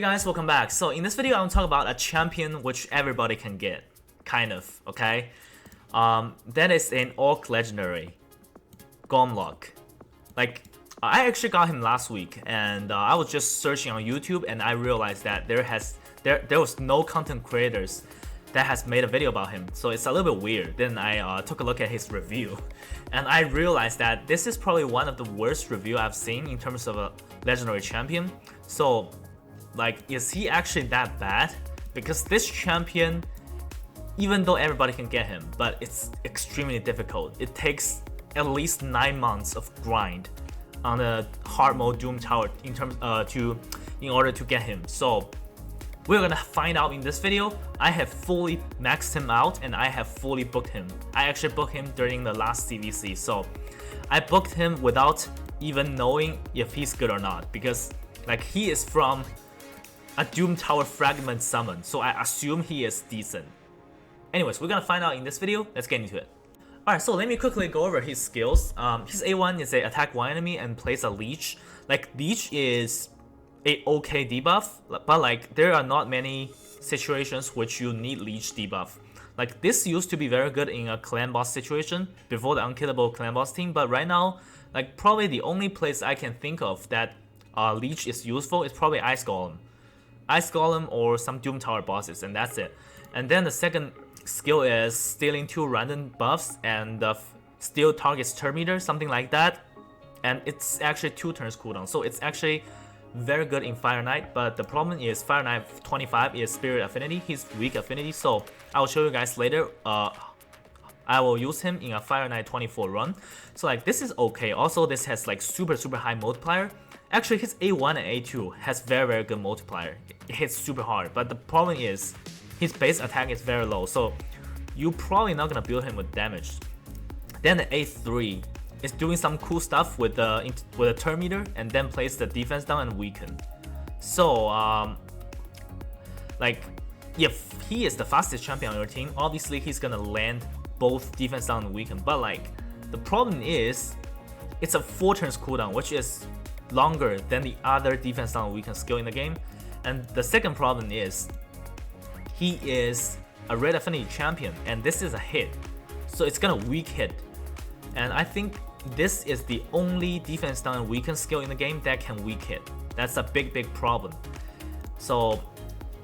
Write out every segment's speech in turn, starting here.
Hey guys, welcome back. So in this video, I'm talk about a champion which everybody can get, kind of, okay? That is an Orc Legendary, Gomlok. Like, I actually got him last week, and I was just searching on YouTube, and I realized that there was no content creators that has made a video about him, so it's a little bit weird. Then I took a look at his review, and I realized that this is probably one of the worst review I've seen in terms of a legendary champion. So, like, is he actually that bad? Because this champion, even though everybody can get him, but it's extremely difficult. It takes at least 9 months of grind on the hard mode Doom Tower in order to get him. So we're gonna find out in this video. I have fully maxed him out and I have fully booked him. I actually booked him during the last CVC, so I booked him without even knowing if he's good or not, because like he is from a Doom Tower fragment summon, so I assume he is decent. Anyways, we're gonna find out in this video. Let's get into it. Alright, so let me quickly go over his skills. His A1 is a attack one enemy and plays a leech. Like, leech is a okay debuff, but like there are not many situations which you need leech debuff. Like, this used to be very good in a clan boss situation before the unkillable clan boss team, but right now, like, probably the only place I can think of that leech is useful is probably Ice Golem. Ice Golem or some Doom Tower bosses, and that's it. And then the second skill is stealing 2 random buffs and steal target's turn meter, something like that. And it's actually 2 turns cooldown, so it's actually very good in Fire Knight. But the problem is Fire Knight 25 is Spirit Affinity, he's weak affinity, so I will show you guys later. I will use him in a Fire Knight 24 run. So like, this is okay. Also, this has like super high multiplier. Actually, his A1 and A2 has very good multiplier. It hits super hard, but the problem is his base attack is very low, so you're probably not gonna build him with damage. Then the A3 is doing some cool stuff with the turn meter, and then plays the defense down and weaken. So like, if he is the fastest champion on your team, obviously he's gonna land both defense down and weaken. But like, the problem is it's a 4 turns cooldown, which is longer than the other defense down and weaken skill in the game. And the second problem is he is a red affinity champion, and this is a hit, so it's gonna weak hit. And I think this is the only defense down and weaken skill in the game that can weak hit. That's a big problem. So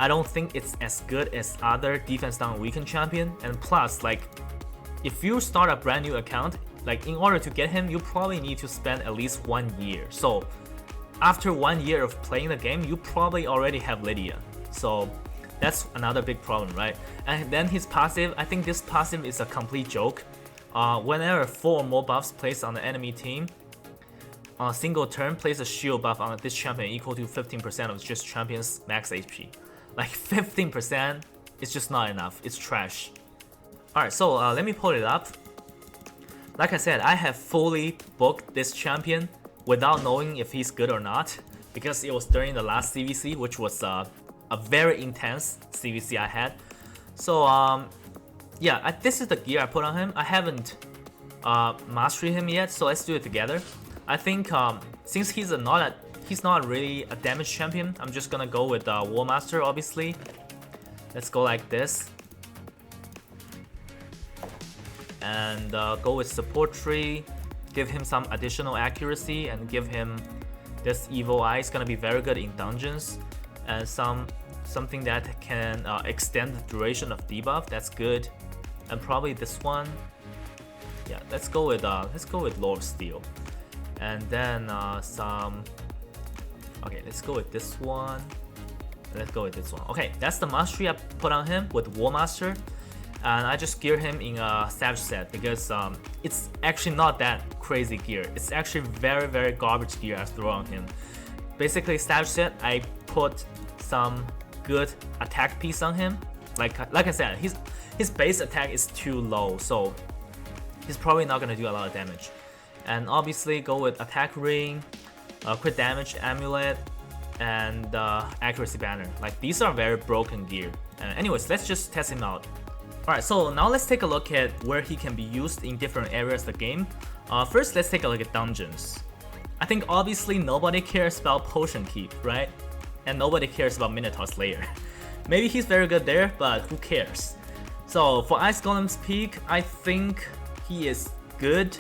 I don't think it's as good as other defense down and weaken champion. And plus, like, if you start a brand new account, like, in order to get him, you probably need to spend at least 1 year. So after 1 year of playing the game, you probably already have Lydia. So that's another big problem, right? And then his passive, I think this passive is a complete joke. Whenever 4 or more buffs placed on the enemy team on a single turn, place a shield buff on this champion equal to 15% of this champion's max HP. Like, 15% is just not enough. It's trash. Alright, so let me pull it up. Like I said, I have fully booked this champion without knowing if he's good or not, because it was during the last CVC, which was a very intense CVC I had. So yeah, this is the gear I put on him. I haven't mastered him yet, so let's do it together. I think since he's not really a damage champion, I'm just gonna go with War Master, obviously. Let's go like this. And go with support tree, give him some additional accuracy, and give him this evil eye. It's gonna be very good in dungeons, and something that can extend the duration of debuff. That's good. And probably this one. Yeah, let's go with Lord of Steel, and then okay, let's go with this one. Let's go with this one. Okay, that's the mastery I put on him with War Master. And I just gear him in a Savage set because it's actually not that crazy gear. It's actually very garbage gear I throw on him. Basically, Savage set, I put some good attack piece on him. Like I said, his base attack is too low, so he's probably not gonna do a lot of damage. And obviously, go with attack ring, crit damage amulet, and accuracy banner. Like, these are very broken gear. Anyways, let's just test him out. Alright, so now let's take a look at where he can be used in different areas of the game. First, let's take a look at dungeons. I think obviously nobody cares about potion keep, right? and nobody cares about Minotaur Slayer. Maybe he's very good there, but who cares? So for Ice Golem's peak, I think he is good.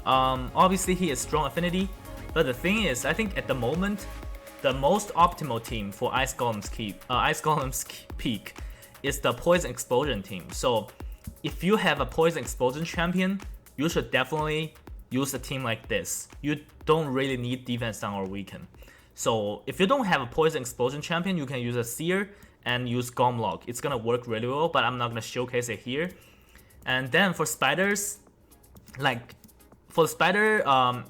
Obviously he has strong affinity, but the thing is, I think at the moment, the most optimal team for Ice Golem's peak is the Poison Explosion team. So if you have a Poison Explosion champion, you should definitely use a team like this. You don't really need defense down or weaken. So if you don't have a Poison Explosion champion, you can use a Seer and use Gomlok. It's gonna work really well, but I'm not gonna showcase it here. And then for spiders, like for the spider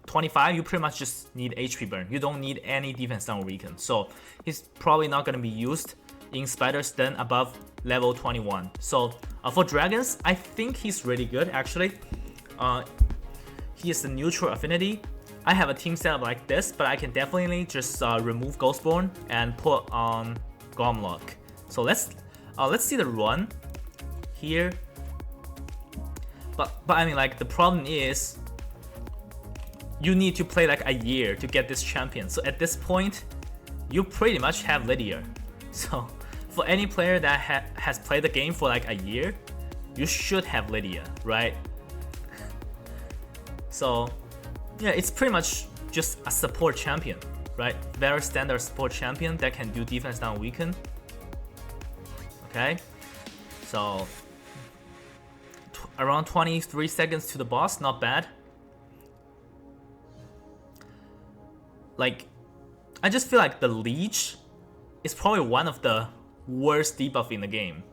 25, you pretty much just need HP burn. You don't need any defense down or weaken. So he's probably not gonna be used in spiders then above level 21. So for dragons, I think he's really good actually. He is the neutral affinity. I have a team setup like this, but I can definitely just remove Ghostborn and put on Gomlok. So let's see the run here. But I mean, like, the problem is you need to play like a year to get this champion. So at this point, you pretty much have Lydia. So for any player that has played the game for like a year, you should have Lydia, right? So yeah, it's pretty much just a support champion, right? Very standard support champion that can do defense down weaken. Okay, so around 23 seconds to the boss, not bad. Like, I just feel like the Leech is probably one of the worst debuff in the game.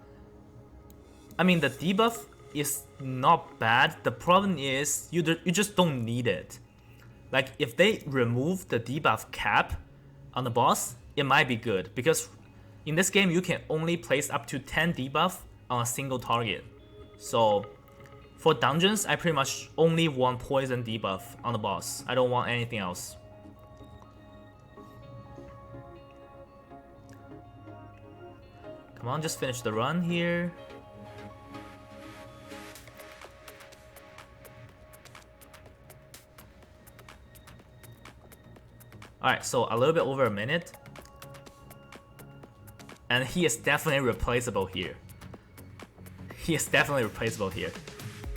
I mean, the debuff is not bad. The problem is you just don't need it. Like, if they remove the debuff cap on the boss, it might be good, because in this game you can only place up to 10 debuff on a single target. So for dungeons, I pretty much only want poison debuff on the boss. I don't want anything else. Come on, just finish the run here. Alright, so a little bit over a minute. And he is definitely replaceable here. He is definitely replaceable here.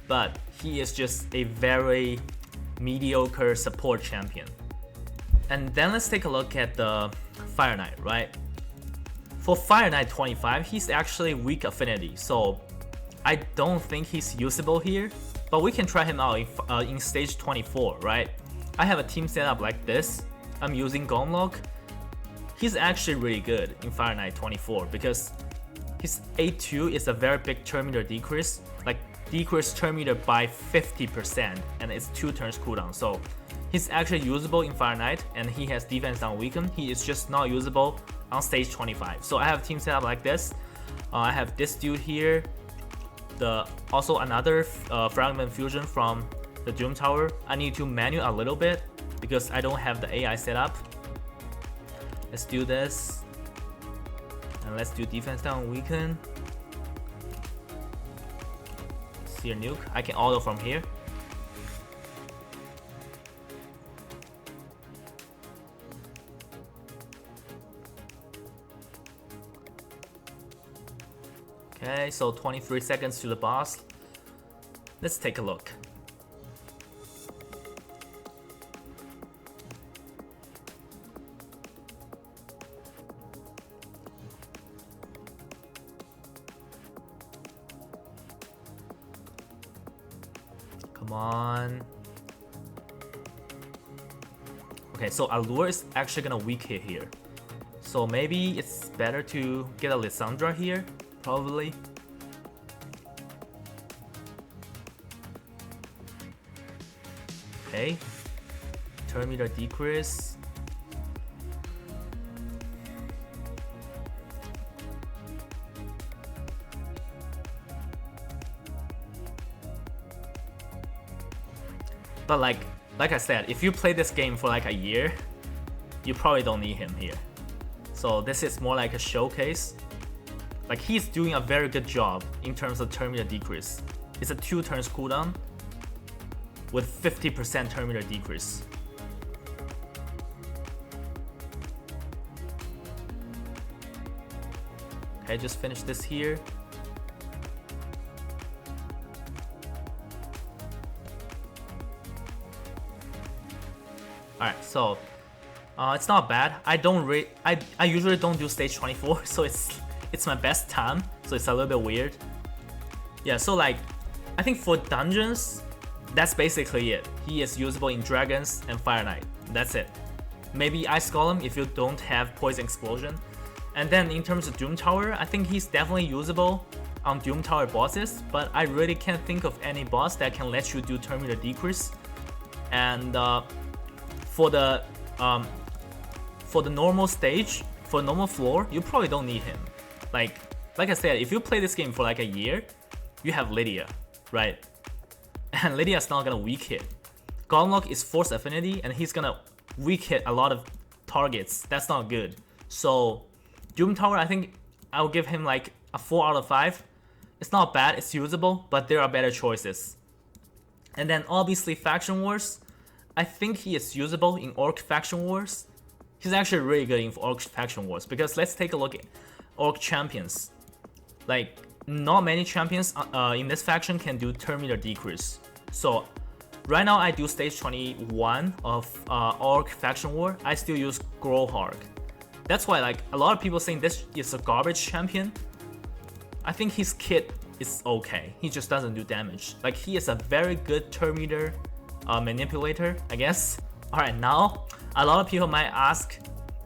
But he is just a very mediocre support champion. And then let's take a look at the Fire Knight, right? For Fire Knight 25, he's actually weak affinity, so I don't think he's usable here. But we can try him out in stage 24, right? I have a team set up like this. I'm using Gomlok. He's actually really good in Fire Knight 24 because his A2 is a very big turn meter decrease, like decrease turn meter by 50%, and it's 2 turns cooldown. So he's actually usable in Fire Knight, and he has defense down weaken. He is just not usable on stage 25. So I have a team set up like this. I have this dude here, also another fragment fusion from the Doom Tower. I need to manual a little bit because I don't have the AI set up. Let's do this, and let's do defense down weaken. Seer nuke. I can auto from here. Okay, so 23 seconds to the boss. Let's take a look. Come on. Okay, so Allure is actually gonna weak hit here. So maybe it's better to get a Lissandra here, probably. Okay. Turn meter decrease. But like I said, if you play this game for like a year, you probably don't need him here. So this is more like a showcase. Like, he's doing a very good job in terms of turn meter decrease. It's a 2 turns cooldown with 50% turn meter decrease. Okay, just finish this here. Alright, so it's not bad. I usually don't do stage 24, so it's my best time, so it's a little bit weird. Yeah, so like I think for dungeons, that's basically it. He is usable in dragons and Fire Knight. That's it. Maybe Ice Golem if you don't have Poison Explosion. And then in terms of Doom Tower, I think he's definitely usable on Doom Tower bosses, but I really can't think of any boss that can let you do turn meter decrease. And for the normal stage, for normal floor, you probably don't need him. Like I said, if you play this game for like a year, you have Lydia, right? And Lydia's not gonna weak hit. Gomlok is force affinity, and he's gonna weak hit a lot of targets. That's not good. So Doom Tower, I think I'll give him like a 4 out of 5. It's not bad, it's usable, but there are better choices. And then obviously Faction Wars, I think he is usable in Orc Faction Wars. He's actually really good in Orc Faction Wars, because let's take a look at Orc champions. Like, not many champions in this faction can do turn meter decrease. So right now I do stage 21 of Orc Faction War. I still use Growhark. That's why like a lot of people saying this is a garbage champion. I think his kit is okay. He just doesn't do damage. Like, he is a very good turn meter manipulator, I guess. Alright, now a lot of people might ask,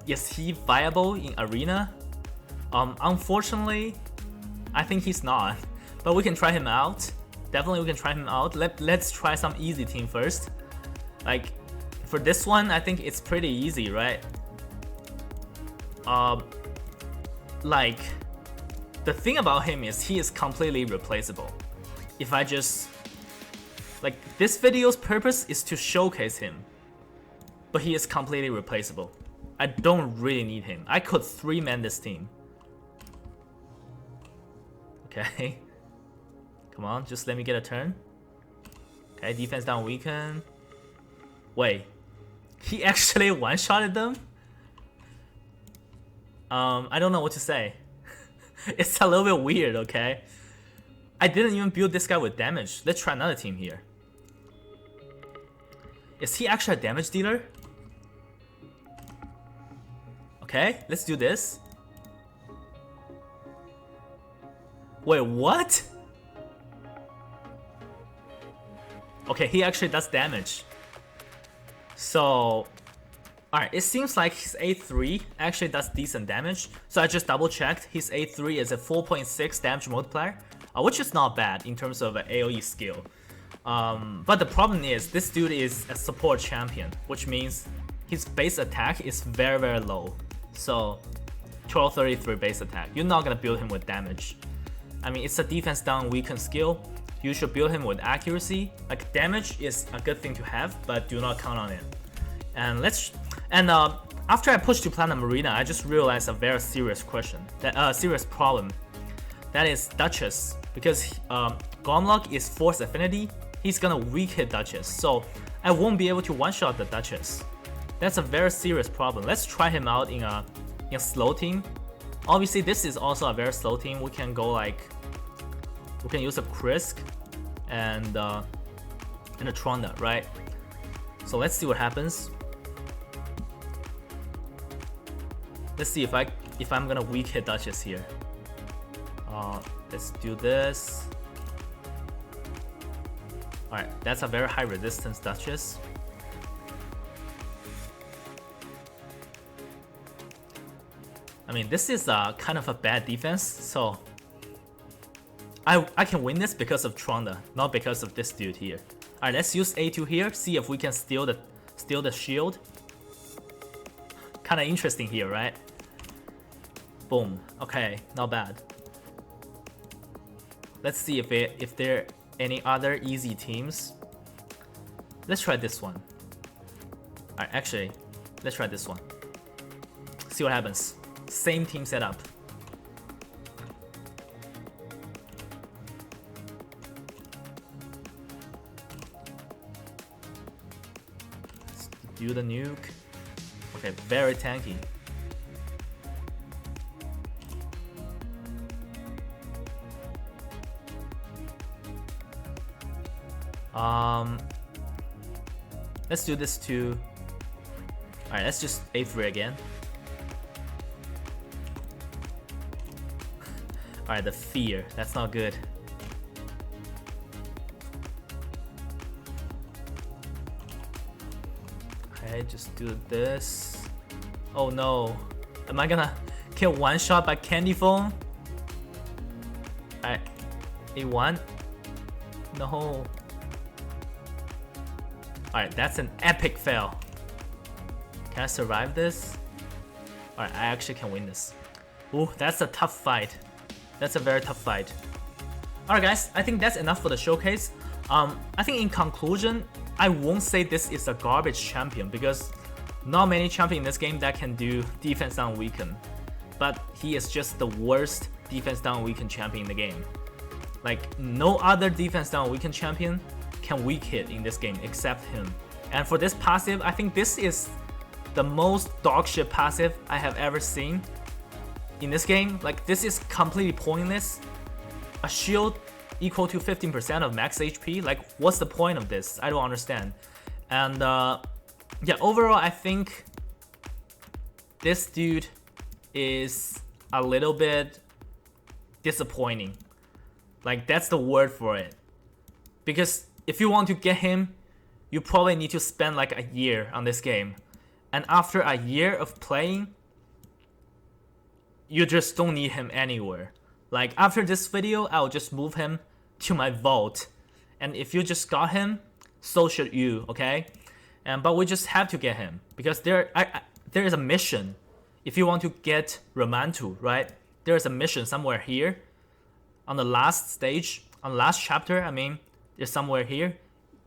is he viable in arena? Unfortunately, I think he's not. But we can try him out. Definitely we can try him out. Let's try some easy team first. Like, for this one, I think it's pretty easy, right? Like, the thing about him is he is completely replaceable. If I just... Like, this video's purpose is to showcase him. But he is completely replaceable. I don't really need him. I could 3-man this team. Okay. Come on, just let me get a turn. Okay, defense down weaken. Wait. He actually one-shotted them? I don't know what to say. It's a little bit weird, okay? I didn't even build this guy with damage. Let's try another team here. Is he actually a damage dealer? Okay, let's do this. Wait, what? Okay, he actually does damage. So, alright, it seems like his A3 actually does decent damage. So I just double checked. His A3 is a 4.6 damage multiplier, which is not bad in terms of AoE skill. But the problem is, this dude is a support champion, which means his base attack is very, very low. So, 1233 base attack. You're not gonna build him with damage. I mean, it's a defense down weaken skill. You should build him with accuracy. Like, damage is a good thing to have, but do not count on it. And after I pushed to Platinum Arena, I just realized a very serious question, serious problem. That is Duchess, because Gomlok is force affinity. He's gonna weak hit Duchess, so I won't be able to one-shot the Duchess. That's a very serious problem. Let's try him out in a slow team. Obviously, this is also a very slow team. We can go like, we can use a Krisk and a Tronda, right? So let's see what happens. Let's see if I'm gonna weak hit Duchess here. Let's do this. Alright, that's a very high resistance Duchess. I mean, this is kind of a bad defense, so I can win this because of Tronda, not because of this dude here. Alright, let's use A2 here, see if we can steal the shield. Kinda interesting here, right? Boom. Okay, not bad. Let's see if there are any other easy teams. Let's try this one. Alright, actually, let's try this one. See what happens. Same team setup. Let's do the nuke. Okay, very tanky. Let's do this too. Alright, let's just A3 again. Alright, the fear. That's not good. Okay, just do this. Oh no. Am I gonna get one shot by Candy Phone? Alright. A1. No. Alright, that's an epic fail. Can I survive this? Alright, I actually can win this. Ooh, that's a tough fight. That's a very tough fight. Alright guys, I think that's enough for the showcase. I think in conclusion, I won't say this is a garbage champion because not many champions in this game that can do defense down weaken. But he is just the worst defense down weaken champion in the game. Like, no other defense down weaken champion can weak hit in this game except him. And for this passive, I think this is the most dogshit passive I have ever seen in this game. Like, this is completely pointless. A shield equal to 15% of max HP. Like, what's the point of this? I don't understand. And yeah, overall, I think this dude is a little bit disappointing. Like, that's the word for it. Because if you want to get him, you probably need to spend like a year on this game. And after a year of playing, you just don't need him anywhere. Like, after this video, I'll just move him to my vault. And if you just got him, so should you, okay? But we just have to get him. Because there is a mission. If you want to get Romantu, right? There is a mission somewhere here. On the last stage, on the last chapter, I mean, there's somewhere here.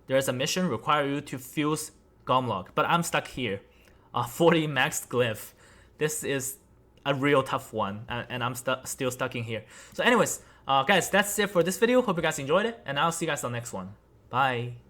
There's a mission require you to fuse Gomlok. But I'm stuck here. 40 max glyph. This is a real tough one, and I'm still stuck in here. So anyways, guys, that's it for this video. Hope you guys enjoyed it, and I'll see you guys on the next one. Bye.